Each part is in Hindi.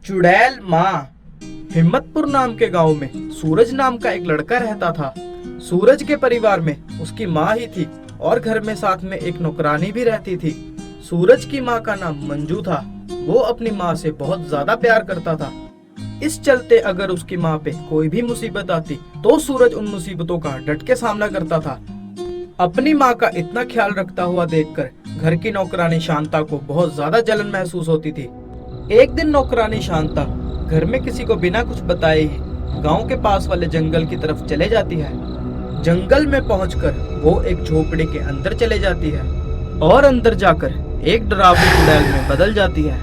चुड़ैल माँ। हिम्मतपुर नाम के गांव में सूरज नाम का एक लड़का रहता था। सूरज के परिवार में उसकी माँ ही थी और घर में साथ में एक नौकरानी भी रहती थी। सूरज की माँ का नाम मंजू था। वो अपनी माँ से बहुत ज्यादा प्यार करता था। इस चलते अगर उसकी माँ पे कोई भी मुसीबत आती तो सूरज उन मुसीबतों का डट के सामना करता था। अपनी माँ का इतना ख्याल रखता हुआ देखकर घर की नौकरानी शांता को बहुत ज्यादा जलन महसूस होती थी। एक दिन नौकरानी शांता घर में किसी को बिना कुछ बताए ही गांव के पास वाले जंगल की तरफ चले जाती है। जंगल में पहुंचकर वो एक झोपड़ी के अंदर चले जाती है और अंदर जाकर एक डरावनी चुड़ैल में बदल जाती है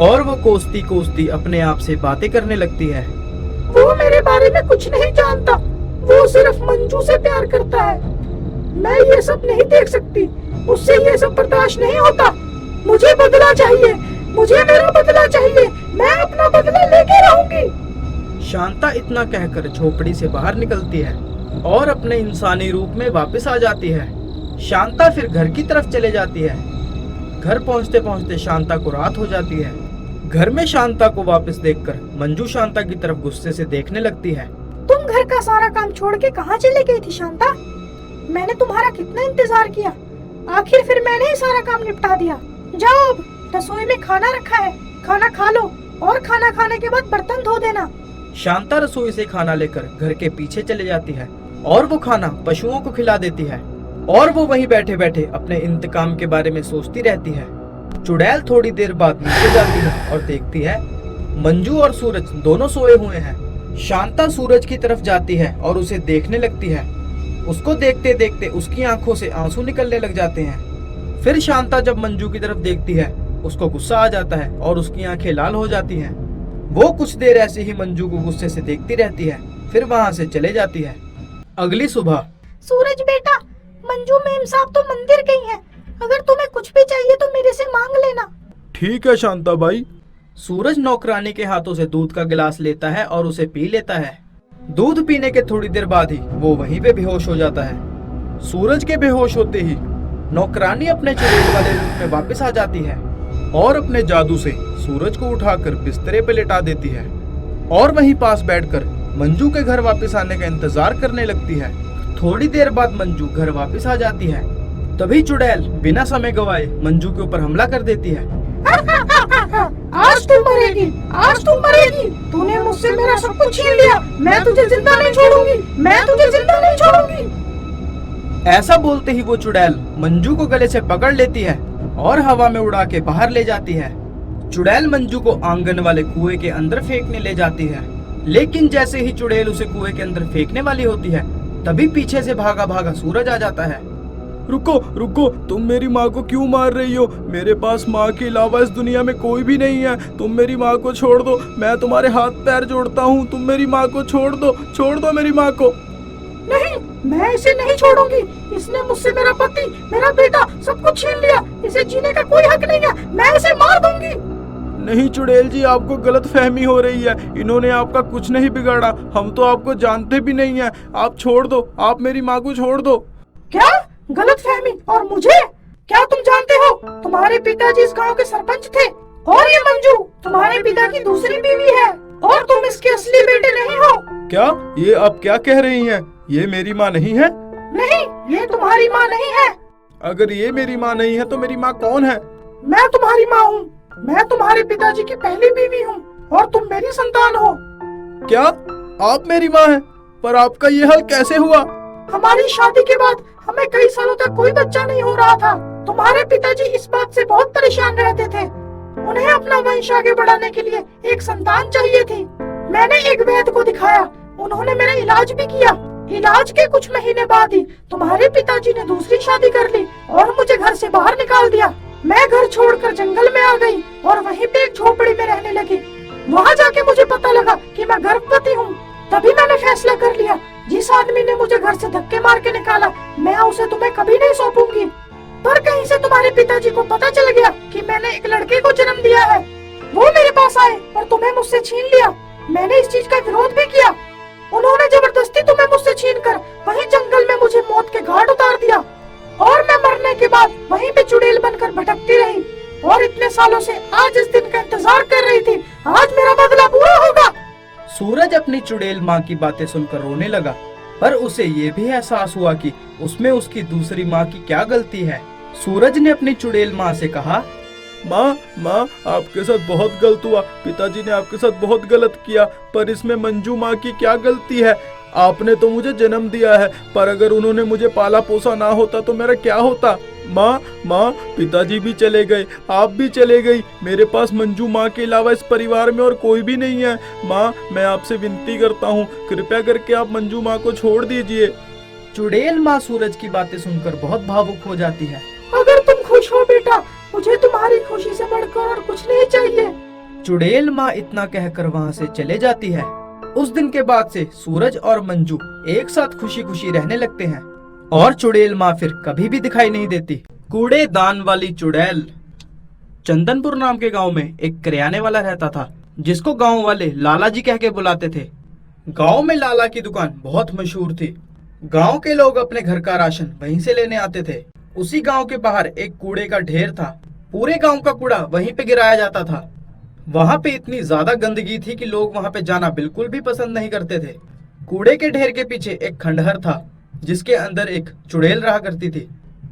और वो कोसती कोसती अपने आप से बातें करने लगती है। वो मेरे बारे में कुछ नहीं जानता, वो सिर्फ मंजू से प्यार करता है। मैं ये सब नहीं देख सकती, उससे ये सब बर्दाश्त नहीं होता। मुझे बदला चाहिए, मुझे मेरा बदला चाहिए, मैं अपना बदला लेके रहूंगी। शांता इतना कहकर झोपड़ी से बाहर निकलती है और अपने इंसानी रूप में वापस आ जाती है। शांता फिर घर की तरफ चले जाती है। घर पहुंचते पहुंचते शांता को रात हो जाती है। घर में शांता को वापस देखकर मंजू शांता की तरफ गुस्से से देखने लगती है। तुम घर का सारा काम छोड़ के कहाँ चली गई थी शांता? मैंने तुम्हारा कितना इंतजार किया, आखिर फिर मैंने ही सारा काम निपटा दिया। जाओ, अब रसोई में खाना रखा है, खाना खा लो और खाना खाने के बाद बर्तन धो देना। शांता रसोई से खाना लेकर घर के पीछे चले जाती है और वो खाना पशुओं को खिला देती है और वो वहीं बैठे बैठे अपने इंतकाम के बारे में सोचती रहती है। चुड़ैल थोड़ी देर बाद नीचे जाती है और देखती है मंजू और सूरज दोनों सोए हुए हैं। शांता सूरज की तरफ जाती है और उसे देखने लगती है। उसको देखते देखते उसकी आंखों से आंसू निकलने लग जाते हैं। फिर शांता जब मंजू की तरफ देखती है उसको गुस्सा आ जाता है और उसकी आंखें लाल हो जाती हैं। वो कुछ देर ऐसे ही मंजू को गुस्से से देखती रहती है, फिर वहाँ से चले जाती है। अगली सुबह। सूरज बेटा, मंजू मेम साहब तो मंदिर गई हैं। अगर तुम्हें कुछ भी चाहिए तो मेरे से मांग लेना। ठीक है शांता भाई। सूरज नौकरानी के हाथों से दूध का गिलास लेता है और उसे पी लेता है। दूध पीने के थोड़ी देर बाद ही वो वहीं पे बेहोश हो जाता है। सूरज के बेहोश होते ही नौकरानी अपने चुड़ैल वाले रूप में वापस आ जाती है और अपने जादू से सूरज को उठाकर बिस्तरे पे लेटा देती है और वहीं पास बैठकर मंजू के घर वापस आने का इंतजार करने लगती है। थोड़ी देर बाद मंजू घर वापस आ जाती है। तभी चुड़ैल बिना समय गवाए मंजू के ऊपर हमला कर देती है। आज तुम मरेगी, आज तुम मरेगी। तूने मुझसे मेरा सब कुछ छीन लिया, मैं तुझे जिंदा नहीं छोड़ूंगी, मैं तुझे जिंदा नहीं छोड़ूंगी। ऐसा बोलते ही वो चुड़ैल मंजू को गले से पकड़ लेती है और हवा में उड़ा के बाहर ले जाती है। चुड़ैल मंजू को आंगन वाले कुएं के अंदर फेंकने ले जाती है, लेकिन जैसे ही चुड़ैल उसे कुएं के अंदर फेंकने वाली होती है तभी पीछे से भागा भागा सूरज आ जाता है। रुको रुको, तुम मेरी माँ को क्यों मार रही हो? मेरे पास माँ के अलावा इस दुनिया में कोई भी नहीं है। तुम मेरी माँ को छोड़ दो, मैं तुम्हारे हाथ पैर जोड़ता हूँ। तुम मेरी माँ को छोड़ दो मेरी माँ को। नहीं, मैं इसे नहीं छोड़ूंगी। इसने मुझसे मेरा पति, मेरा बेटा सब कुछ छीन लिया। इसे जीने का कोई हक नहीं है, मैं इसे मार दूंगी। नहीं चुड़ैल जी, आपको गलत फहमी हो रही है। इन्होंने आपका कुछ नहीं बिगाड़ा, हम तो आपको जानते भी नहीं है। आप छोड़ दो, आप मेरी माँ को छोड़ दो। क्या गलत फहमी? और मुझे क्या तुम जानते हो? तुम्हारे पिताजी इस गांव के सरपंच थे और ये मंजू तुम्हारे पिता की दूसरी बीवी है और तुम इसके असली बेटे नहीं हो। क्या ये आप क्या कह रही हैं? ये मेरी माँ नहीं है। नहीं, ये तुम्हारी माँ नहीं है। अगर ये मेरी माँ नहीं है तो मेरी माँ कौन है? मैं तुम्हारी माँ हूँ। मैं तुम्हारे पिताजी की पहली बीवी हूँ और तुम मेरी संतान हो। क्या आप मेरी माँ हैं? पर आपका ये हाल कैसे हुआ? हमारी शादी के बाद हमें कई सालों तक कोई बच्चा नहीं हो रहा था। तुम्हारे पिताजी इस बात से बहुत परेशान रहते थे। उन्हें अपना वंश आगे बढ़ाने के लिए एक संतान चाहिए थी। मैंने एक वैद्य को दिखाया, उन्होंने मेरा इलाज भी किया। इलाज के कुछ महीने बाद ही तुम्हारे पिताजी ने दूसरी शादी कर ली और मुझे घर से बाहर निकाल दिया। मैं घर छोड़कर जंगल में आ गई और वहीं पे एक झोपड़ी में रहने लगी। वहाँ जाके मुझे पता लगा कि मैं गर्भवती हूँ। तभी मैंने फैसला कर लिया, जिस आदमी ने मुझे घर से धक्के मार के निकाला, मैं उसे तुम्हें कभी नहीं सौंपूंगी। पर कहीं से तुम्हारे पिताजी को पता चल गया कि मैंने एक लड़के को जन्म दिया है। वो मेरे पास आए और तुम्हें मुझसे छीन लिया। मैंने इस चीज का विरोध भी किया। उन्होंने जबरदस्ती तुम्हें मुझसे छीनकर वहीं जंगल में मुझे मौत के घाट उतार दिया और मैं मरने के बाद वहीं पे चुड़ैल बनकर भटकती रही और इतने सालों से आज इस दिन का इंतजार कर रही थी। आज मेरा सूरज अपनी चुड़ैल माँ की बातें सुनकर रोने लगा, पर उसे ये भी एहसास हुआ कि उसमें उसकी दूसरी माँ की क्या गलती है। सूरज ने अपनी चुड़ैल माँ से कहा, माँ माँ आपके साथ बहुत गलत हुआ, पिताजी ने आपके साथ बहुत गलत किया, पर इसमें मंजू माँ की क्या गलती है? आपने तो मुझे जन्म दिया है, पर अगर उन्होंने मुझे पाला पोसा ना होता तो मेरा क्या होता? माँ माँ पिताजी भी चले गए, आप भी चले गई, मेरे पास मंजू माँ के अलावा इस परिवार में और कोई भी नहीं है। माँ मैं आपसे विनती करता हूँ, कृपया करके आप मंजू माँ को छोड़ दीजिए। चुड़ैल माँ सूरज की बातें सुनकर बहुत भावुक हो जाती है। अगर तुम खुश हो बेटा, मुझे तुम्हारी खुशी से बढ़कर और कुछ नहीं चाहिए। चुड़ैल माँ इतना कहकर वहाँ से चले जाती है। उस दिन के बाद से सूरज और मंजू एक साथ खुशी खुशी रहने लगते हैं और चुड़ैल माँ फिर कभी भी दिखाई नहीं देती। कूड़ेदान वाली चुड़ैल। चंदनपुर नाम के गांव में एक किराने वाला रहता था, जिसको गांव वाले लाला जी कह के बुलाते थे। गांव में लाला की दुकान बहुत मशहूर थी। गांव के लोग अपने घर का राशन वहीं से लेने आते थे। उसी गांव के बाहर एक कूड़े का ढेर था। पूरे गांव का कूड़ा वहीं पे गिराया जाता था। वहां पे इतनी ज्यादा गंदगी थी कि लोग वहां पे जाना बिल्कुल भी पसंद नहीं करते थे। कूड़े के ढेर के पीछे एक खंडहर था, जिसके अंदर एक चुड़ैल रहा करती थी।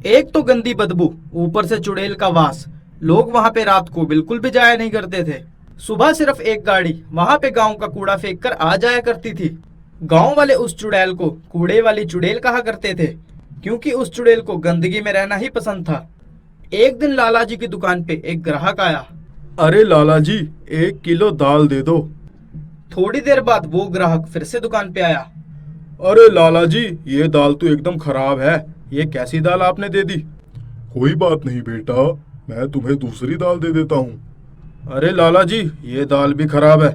एक तो गंदी बदबू, ऊपर से चुड़ैल का वास। लोग वहां पे रात को बिल्कुल भी जाया नहीं करते थे। सुबह सिर्फ एक गाड़ी वहां पे गांव का कूड़ा फेंक कर आ जाया करती थी। गांव वाले उस चुड़ैल को कूड़े वाली चुड़ैल कहा करते थे, क्योंकि उस चुड़ैल को गंदगी में रहना ही पसंद था। एक दिन लाला जी की दुकान पे एक ग्राहक आया। अरे लाला जी 1 किलो दाल दे दो। थोड़ी देर बाद वो ग्राहक फिर से दुकान पे आया। अरे लाला जी ये दाल तो एकदम खराब है, ये कैसी दाल आपने दे दी? कोई बात नहीं बेटा, मैं तुम्हें दूसरी दाल दे देता हूँ। अरे लाला जी ये दाल भी खराब है,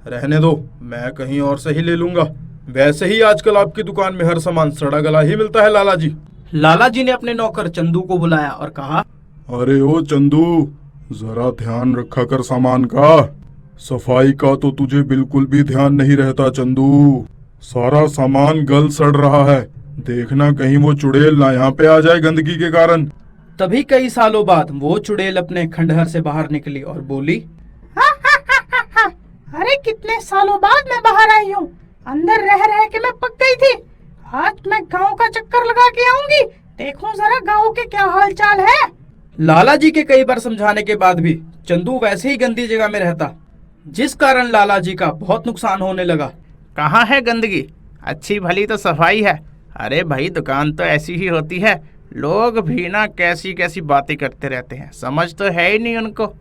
रहने दो, मैं कहीं और से ही ले लूंगा। वैसे ही आजकल आपकी दुकान में हर सामान सड़ा गला ही मिलता है लाला जी। लाला जी ने अपने नौकर चंदू को बुलाया और कहा, अरे ओ चंदू, जरा ध्यान रखा कर सामान का। सफाई का तो तुझे बिल्कुल भी ध्यान नहीं रहता चंदू। सारा सामान गल सड़ रहा है, देखना कहीं वो चुड़ैल ना यहाँ पे आ जाए गंदगी के कारण। तभी कई सालों बाद वो चुड़ैल अपने खंडहर से बाहर निकली और बोली, अरे कितने सालों बाद मैं बाहर आई हूँ। अंदर रह रह के मैं पक गई थी। आज मैं गांव का चक्कर लगा के आऊंगी, देखूं जरा गांव के क्या हाल चाल है। लाला जी के कई बार समझाने के बाद भी चंदू वैसे ही गंदी जगह में रहता, जिस कारण लाला जी का बहुत नुकसान होने लगा। कहाँ है गंदगी? अच्छी भली तो सफाई है। अरे भाई दुकान तो ऐसी ही होती है, लोग भी ना कैसी कैसी बातें करते रहते हैं, समझ तो है ही नहीं उनको।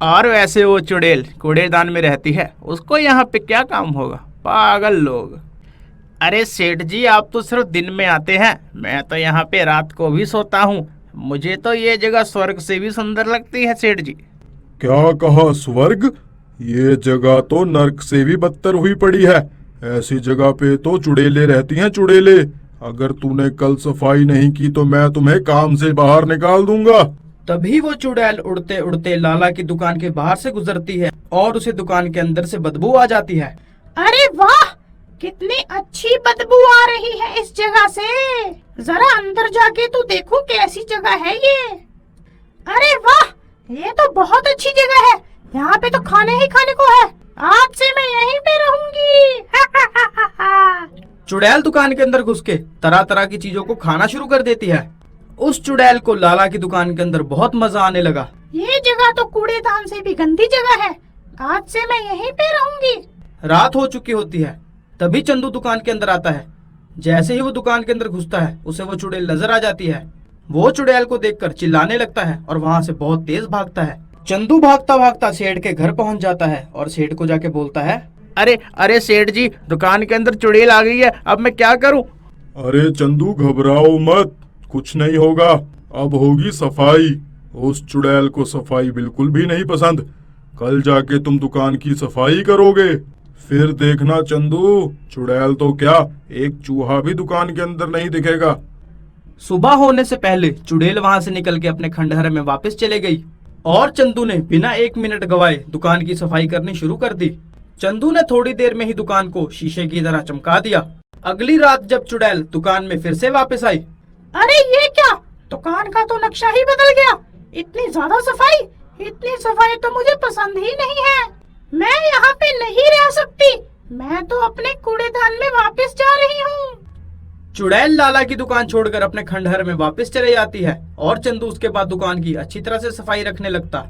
और वैसे वो चुड़ैल कूड़ेदान में रहती है, उसको यहाँ पे क्या काम होगा, पागल लोग। अरे सेठ जी आप तो सिर्फ दिन में आते हैं, मैं तो यहाँ पे रात को भी सोता हूँ। मुझे तो ये जगह स्वर्ग से भी सुंदर लगती है सेठ जी। क्या कहा स्वर्ग? ये जगह तो नर्क से भी बदतर हुई पड़ी है। ऐसी जगह पे तो चुड़ैलें रहती हैं, चुड़ैलें। अगर तूने कल सफाई नहीं की तो मैं तुम्हें काम से बाहर निकाल दूंगा। तभी वो चुड़ैल उड़ते उड़ते लाला की दुकान के बाहर से गुजरती है और उसे दुकान के अंदर से बदबू आ जाती है। अरे वाह, कितनी अच्छी बदबू आ रही है इस जगह से। जरा अंदर जाके तो देखो कैसी जगह है ये। अरे वाह, ये तो बहुत अच्छी जगह है। यहाँ पे तो खाने ही खाने को है। आज से मैं यहीं पे रहूंगी। चुड़ैल दुकान के अंदर घुस के तरह तरह की चीजों को खाना शुरू कर देती है। उस चुड़ैल को लाला की दुकान के अंदर बहुत मजा आने लगा। ये जगह तो कूड़ेदान से भी गंदी जगह है। आज से मैं यहीं पे रहूंगी। रात हो चुकी होती है, तभी चंदू दुकान के अंदर आता है। जैसे ही वो दुकान के अंदर घुसता है, उसे वो चुड़ैल नजर आ जाती है। वो चुड़ैल को देखकर चिल्लाने लगता है और वहाँ से बहुत तेज भागता है। चंदू भागता भागता सेठ के घर पहुँच जाता है और सेठ को जाके बोलता है, अरे अरे सेठ जी दुकान के अंदर चुड़ैल आ गई है, अब मैं क्या करूं? अरे चंदू घबराओ मत, कुछ नहीं होगा। अब होगी सफाई। उस चुड़ैल को सफाई बिल्कुल भी नहीं पसंद। कल जाके तुम दुकान की सफाई करोगे, फिर देखना चंदू, चुड़ैल तो क्या, एक चूहा भी दुकान के अंदर नहीं दिखेगा। सुबह होने से पहले चुड़ैल वहाँ से निकल के अपने खंडहर में वापस चले गई और चंदू ने बिना 1 मिनट गवाए दुकान की सफाई करनी शुरू कर दी। चंदू ने थोड़ी देर में ही दुकान को शीशे की तरह चमका दिया। अगली रात जब चुड़ैल दुकान में फिर से वापस आई, अरे ये क्या, दुकान का तो नक्शा ही बदल गया। इतनी सफाई तो मुझे पसंद ही नहीं है। मैं यहाँ पे नहीं रह सकती। मैं मैं तो अपने कूड़ेदान में वापस जा रही हूँ। चुड़ैल लाला की दुकान छोड़कर अपने खंडहर में वापस चले जाती है और चंदू उसके बाद दुकान की अच्छी तरह से सफाई रखने लगता।